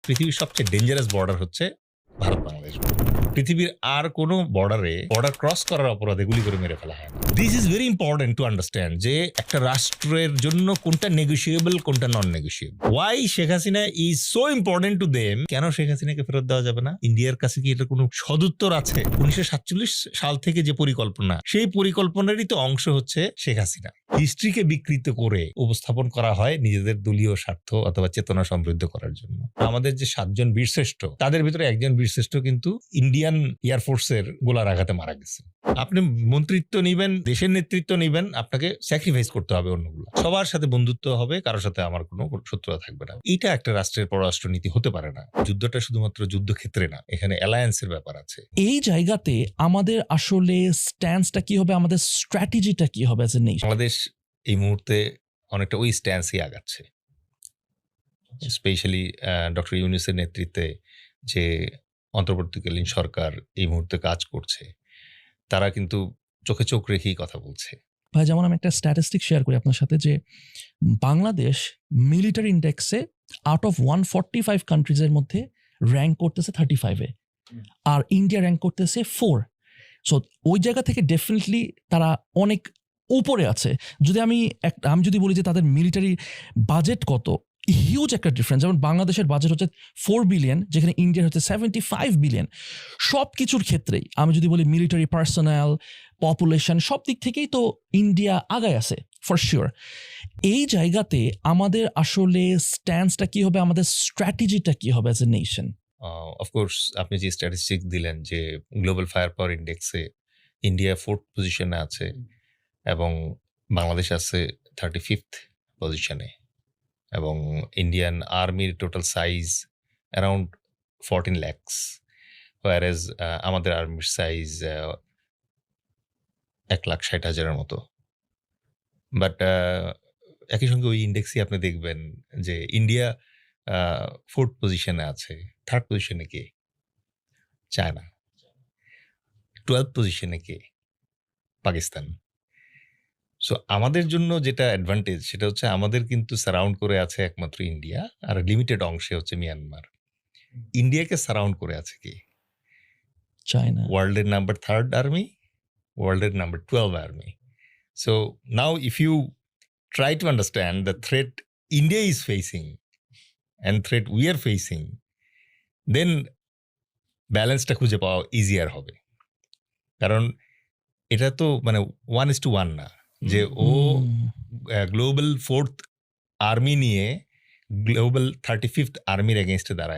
পৃথিবীর সবচেয়ে dangerous border হচ্ছে ভারত বাংলাদেশ। পৃথিবীর আর কোনো বর্ডার ক্রস করার অপরাধে গুলি করে মেরে ফেলা হয়। This is very important to understand যে একটা রাষ্ট্রের জন্য কোনটা নেগোশিয়েবল কোনটা non negotiable. Why Sheikh Hasina is so important to them. কেন শেখ হাসিনাকে ফেরত দেওয়া যাবে না? ইন্ডিয়ার কাছে কি এটা কোনো সদুত্তর আছে? 1947 সাল থেকে যে পরিকল্পনা, সেই পরিকল্পনারই তো অংশ হচ্ছে শেখ হাসিনা। হিস্ট্রিকে বিকৃত করে উপস্থাপন করা হয় নিজেদের দলীয় স্বার্থ অথবা চেতনা সমৃদ্ধ করার জন্য। আমাদের যে 7 জন বীরশ্রেষ্ঠ, তাদের ভিতরে একজন বীরশ্রেষ্ঠ কিন্তু ইন্ডিয়ান এয়ারফোর্সের গোলার আঘাতে মারা গেছে। আপনি মন্ত্রিত্ব নিবেন, দেশের নেতৃত্ব নিবেন, আপনাকে স্যাক্রিফাইস করতে হবে অন্যগুলো। সবার সাথে বন্ধুত্ব হবে, কারোর সাথে আমার কোনো শত্রুতা থাকবে না। এটা একটা রাষ্ট্রের পররাষ্ট্রনীতি হতে পারে না। যুদ্ধটা শুধুমাত্র যুদ্ধক্ষেত্রে না, এখানে অ্যালায়েন্সের ব্যাপার আছে। এই জায়গাতে আমাদের আসলে স্ট্যান্সটা কি হবে, আমাদের স্ট্র্যাটেজিটা কি হবে অ্যাজ এ নেশন? বাংলাদেশ এই মুহূর্তে অনেকটা ওই স্ট্যান্সই আগাচ্ছে, স্পেশালি ডক্টর ইউনূসের নেতৃত্বে যে অন্তর্বর্তীকালীন সরকার এই মুহূর্তে কাজ করছে, তারা কিন্তু চোখে চোখ রেখেই কথা বলছে। ভাই, যেমন আমি একটা স্ট্যাটিস্টিক শেয়ার করি আপনার সাথে যে বাংলাদেশ মিলিটারি ইন্ডেক্সে আউট অফ 145 কান্ট্রিজের মধ্যে র্যাঙ্ক করতেছে 35-এ, আর ইন্ডিয়া র্যাঙ্ক করতেছে 4। সো ওই জায়গা থেকে ডেফিনেটলি তারা অনেক উপরে আছে। যদি আমি যদি বলি যে তাদের মিলিটারি বাজেট কত, হিউজ একটা ডিফারেন্স। যেমন বাংলাদেশের বাজেট হচ্ছে 4 বিলিয়ন, যেখানে ইন্ডিয়ার হচ্ছে 75 বিলিয়ন। সব কিছুর ক্ষেত্রেই আমি যদি বলি মিলিটারি পার্সোনাল, পপুলেশন, সব দিক থেকেই তো ইন্ডিয়া আগায় আছে ফর শিওর। এই জায়গাতে আমাদের আসলে স্ট্যান্সটা কি হবে, আমাদের স্ট্র্যাটেজিটা কি হবে অ্যাজ এ নেশন? অফকোর্স আপনি যে স্ট্যাটিস্টিক দিলেন যে গ্লোবাল ফায়ার পাওয়ার ইন্ডেক্সে ইন্ডিয়া 4th পজিশনে আছে এবং বাংলাদেশ আছে 35th পজিশনে, এবং ইন্ডিয়ান আর্মির total size around 14 lakhs, whereas আমাদের আর্মির সাইজ 1,60,000-এর মতো। বাট একই সঙ্গে ওই ইন্ডেক্সই আপনি দেখবেন যে ইন্ডিয়া 4th পজিশনে আছে। 3rd পজিশনে কে? চায়না। 12th পজিশনে কে? পাকিস্তান। সো আমাদের জন্য যেটা অ্যাডভান্টেজ সেটা হচ্ছে আমাদের কিন্তু সারাউন্ড করে আছে একমাত্র ইন্ডিয়া, আর লিমিটেড অংশে হচ্ছে মিয়ানমার। ইন্ডিয়াকে সারাউন্ড করে আছে কি? চায়না। ওয়ার্ল্ডের নাম্বার 3rd আর্মি, ওয়ার্ল্ডের number 12 army. So now if you try to understand the threat India is facing and threat we are facing, then ব্যালেন্সটা খুঁজে পাওয়া ইজিয়ার হবে। কারণ এটা তো মানে 1:1 না যে ও গ্লোবাল 4th আর্মি নিয়ে গ্লোবাল 35th আর্মির এগেনস্টে দাঁড়ায়।